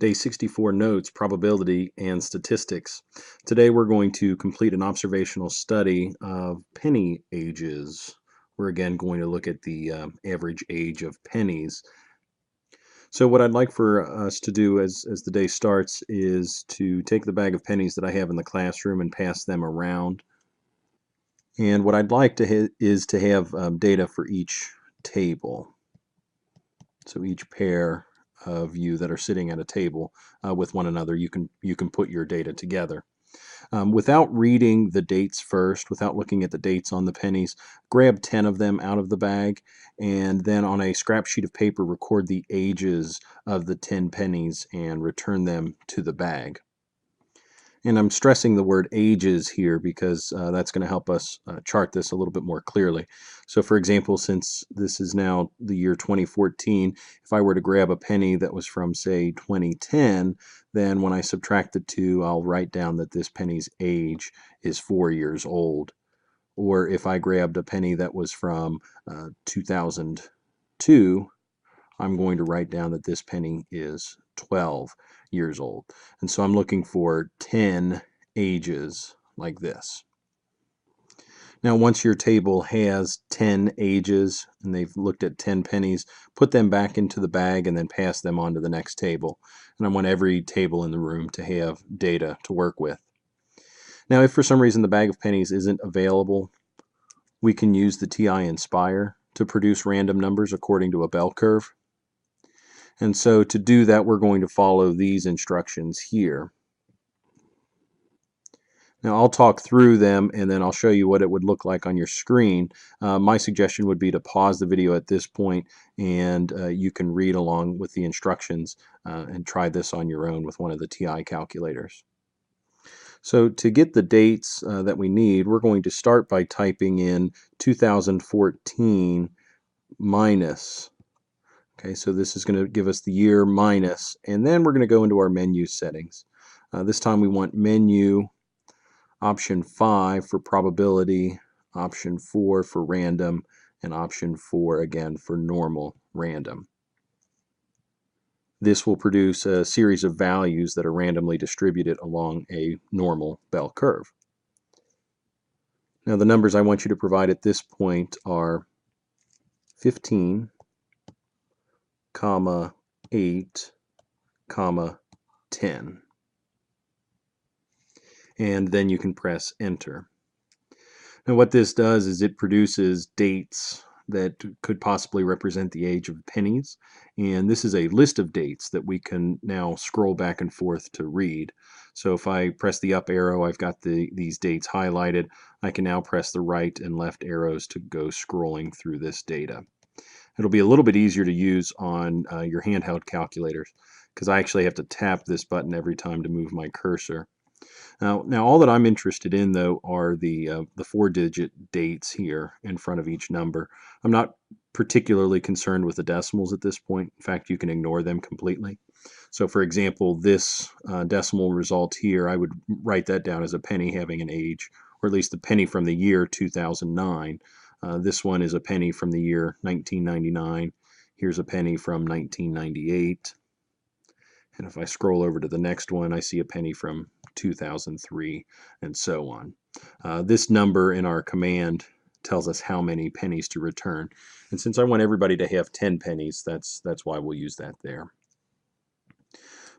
Day 64 Notes, Probability and Statistics. Today we're going to complete an observational study of penny ages. We're again going to look at the average age of pennies. So what I'd like for us to do as the day starts is to take the bag of pennies that I have in the classroom and pass them around. And what I'd like to is to have data for each table. So each pair of you that are sitting at a table with one another, you can put your data together. Without reading the dates first, without looking at the dates on the pennies, grab 10 of them out of the bag, and then on a scrap sheet of paper record the ages of the 10 pennies and return them to the bag. And I'm stressing the word ages here because that's going to help us chart this a little bit more clearly. So for example, since this is now the year 2014, if I were to grab a penny that was from, say, 2010, then when I subtract the two, I'll write down that this penny's age is 4 years old. Or if I grabbed a penny that was from 2002, I'm going to write down that this penny is 12 years old. And so I'm looking for 10 ages like this. Now, once your table has 10 ages and they've looked at 10 pennies, put them back into the bag and then pass them on to the next table. And I want every table in the room to have data to work with. Now, if for some reason the bag of pennies isn't available, we can use the TI Nspire to produce random numbers according to a bell curve. And so to do that, we're going to follow these instructions here. Now I'll talk through them and then I'll show you what it would look like on your screen. My suggestion would be to pause the video at this point and you can read along with the instructions and try this on your own with one of the TI calculators. So to get the dates that we need, we're going to start by typing in 2014 minus. Okay, so this is going to give us the year minus, and then we're going to go into our menu settings. This time we want menu, option 5 for probability, option 4 for random, and option 4 again for normal random. This will produce a series of values that are randomly distributed along a normal bell curve. Now the numbers I want you to provide at this point are 15, 8, 10. And then you can press enter. Now what this does is it produces dates that could possibly represent the age of pennies, and this is a list of dates that we can now scroll back and forth to read. So if I press the up arrow, I've got these dates highlighted. I can now press the right and left arrows to go scrolling through this data. It'll be a little bit easier to use on your handheld calculators because I actually have to tap this button every time to move my cursor. Now all that I'm interested in, though, are the 4-digit dates here in front of each number. I'm not particularly concerned with the decimals at this point. In fact, you can ignore them completely. So for example, this decimal result here, I would write that down as a penny having an age, or at least the penny from the year 2009. This one is a penny from the year 1999. Here's a penny from 1998. And if I scroll over to the next one, I see a penny from 2003, and so on. This number in our command tells us how many pennies to return. And since I want everybody to have 10 pennies, that's why we'll use that there.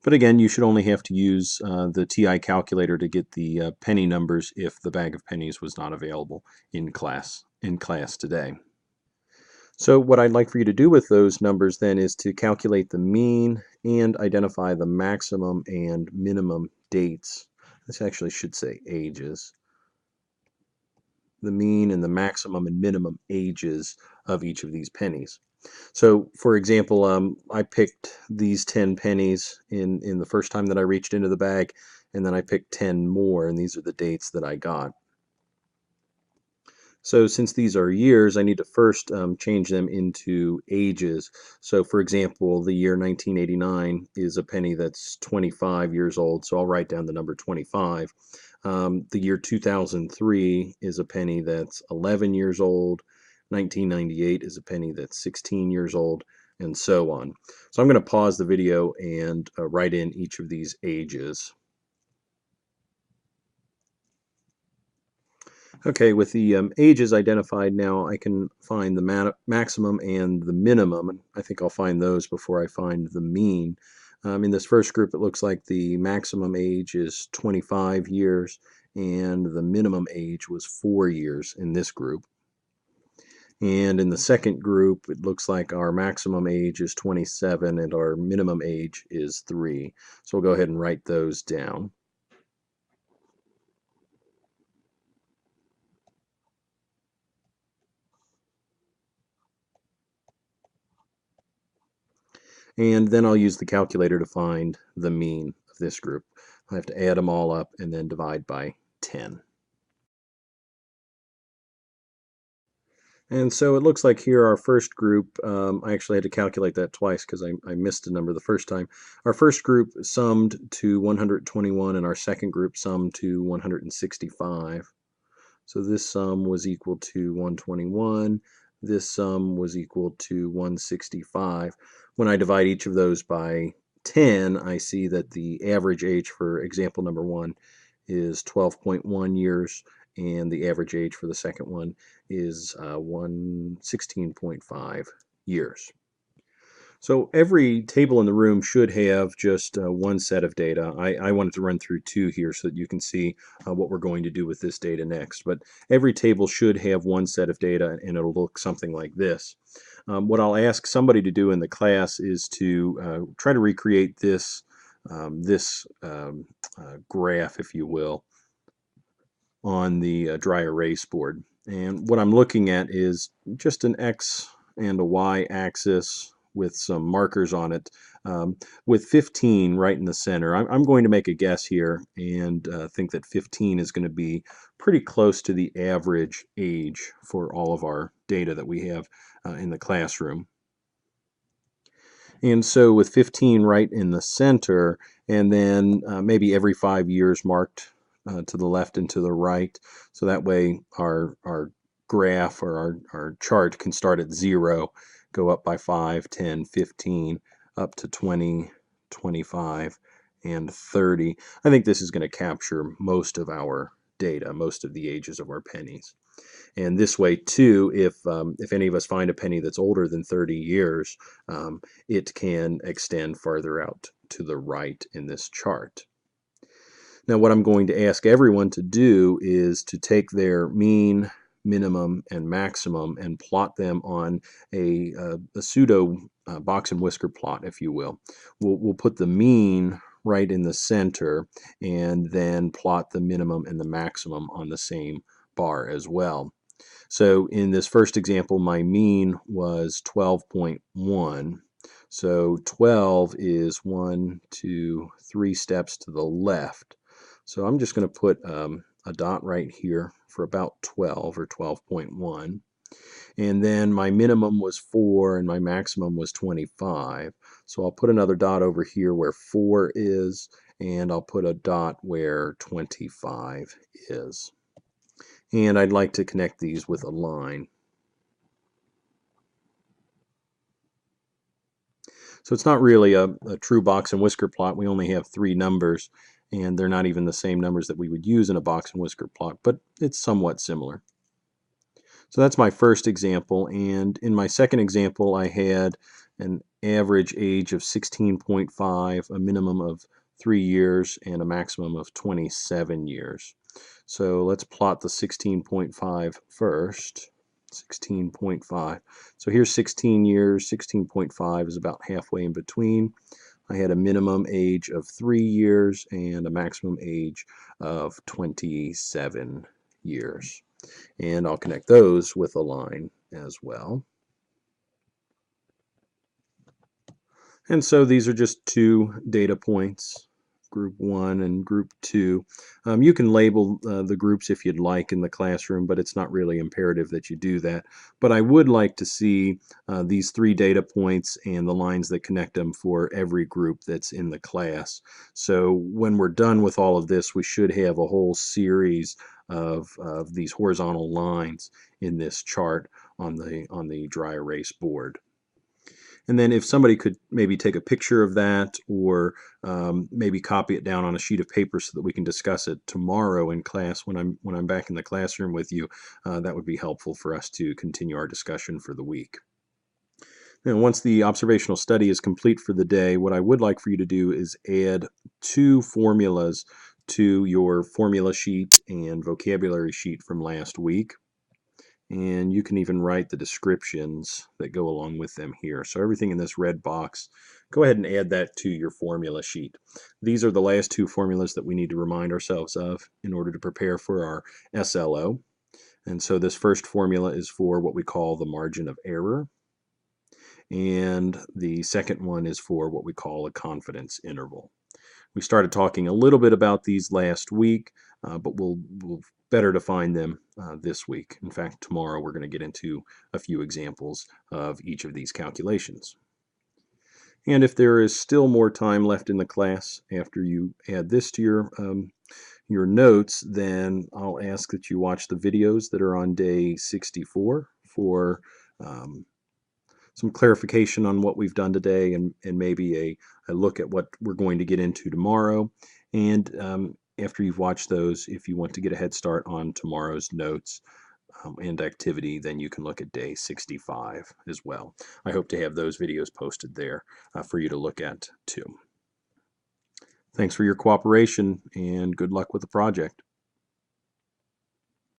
But again, you should only have to use the TI calculator to get the penny numbers if the bag of pennies was not available in class today. So what I'd like for you to do with those numbers then is to calculate the mean and identify the maximum and minimum dates. This actually should say ages. The mean and the maximum and minimum ages of each of these pennies. So for example, I picked these 10 pennies in the first time that I reached into the bag, and then I picked 10 more, and these are the dates that I got. So since these are years, I need to first change them into ages. So for example, the year 1989 is a penny that's 25 years old, so I'll write down the number 25. The year 2003 is a penny that's 11 years old. 1998 is a penny that's 16 years old. and so on. So I'm going to pause the video and write in each of these ages. Okay, with the ages identified now, I can find the maximum and the minimum, and I think I'll find those before I find the mean. In this first group, it looks like the maximum age is 25 years, and the minimum age was 4 years in this group. And in the second group, it looks like our maximum age is 27 and our minimum age is 3. So we'll go ahead and write those down. And then I'll use the calculator to find the mean of this group. I have to add them all up and then divide by 10. And so it looks like here our first group, I actually had to calculate that twice because I missed a number the first time. Our first group summed to 121 and our second group summed to 165. So this sum was equal to 121. This sum was equal to 165. When I divide each of those by 10, I see that the average age for example number 1 is 12.1 years, and the average age for the second one is 16.5 years. So every table in the room should have just one set of data. I wanted to run through two here so that you can see what we're going to do with this data next. But every table should have one set of data, and it'll look something like this. What I'll ask somebody to do in the class is to try to recreate this, graph, if you will, on the dry erase board. And what I'm looking at is just an X and a Y axis with some markers on it, with 15 right in the center. I'm going to make a guess here and think that 15 is going to be pretty close to the average age for all of our data that we have in the classroom. And so with 15 right in the center, and then maybe every 5 years marked to the left and to the right, so that way our graph or our chart can start at 0, go up by 5, 10, 15, up to 20, 25, and 30. I think this is going to capture most of our data, most of the ages of our pennies. And this way, too, if any of us find a penny that's older than 30 years, it can extend farther out to the right in this chart. Now, what I'm going to ask everyone to do is to take their mean, minimum, and maximum and plot them on a pseudo box and whisker plot, if you will. We'll put the mean right in the center and then plot the minimum and the maximum on the same bar as well. So in this first example, my mean was 12.1. So 12 is 1, 2, 3 steps to the left. So I'm just going to put a dot right here for about 12 or 12.1. And then my minimum was 4 and my maximum was 25. So I'll put another dot over here where 4 is, and I'll put a dot where 25 is. And I'd like to connect these with a line. So it's not really a true box and whisker plot. We only have 3 numbers, and they're not even the same numbers that we would use in a box and whisker plot, but it's somewhat similar. So that's my first example, and in my second example I had an average age of 16.5, a minimum of 3 years, and a maximum of 27 years. So let's plot the 16.5 first. 16.5. So here's 16 years. 16.5 is about halfway in between. I had a minimum age of 3 years and a maximum age of 27 years. And I'll connect those with a line as well. And so these are just 2 data points, group 1 and group 2. You can label the groups if you'd like in the classroom, but it's not really imperative that you do that. But I would like to see these 3 data points and the lines that connect them for every group that's in the class. So when we're done with all of this, we should have a whole series of these horizontal lines in this chart on the dry erase board. And then if somebody could maybe take a picture of that, or maybe copy it down on a sheet of paper so that we can discuss it tomorrow in class when I'm back in the classroom with you, that would be helpful for us to continue our discussion for the week. And once the observational study is complete for the day, what I would like for you to do is add 2 formulas to your formula sheet and vocabulary sheet from last week. And you can even write the descriptions that go along with them here. So everything in this red box, go ahead and add that to your formula sheet. These are the last 2 formulas that we need to remind ourselves of in order to prepare for our SLO. And so this first formula is for what we call the margin of error. And the second one is for what we call a confidence interval. We started talking a little bit about these last week, but we'll better define them this week. In fact, tomorrow we're going to get into a few examples of each of these calculations. And if there is still more time left in the class after you add this to your notes, then I'll ask that you watch the videos that are on day 64 for some clarification on what we've done today, and maybe a look at what we're going to get into tomorrow. And after you've watched those, if you want to get a head start on tomorrow's notes and activity, then you can look at day 65 as well. I hope to have those videos posted there for you to look at too. Thanks for your cooperation, and good luck with the project.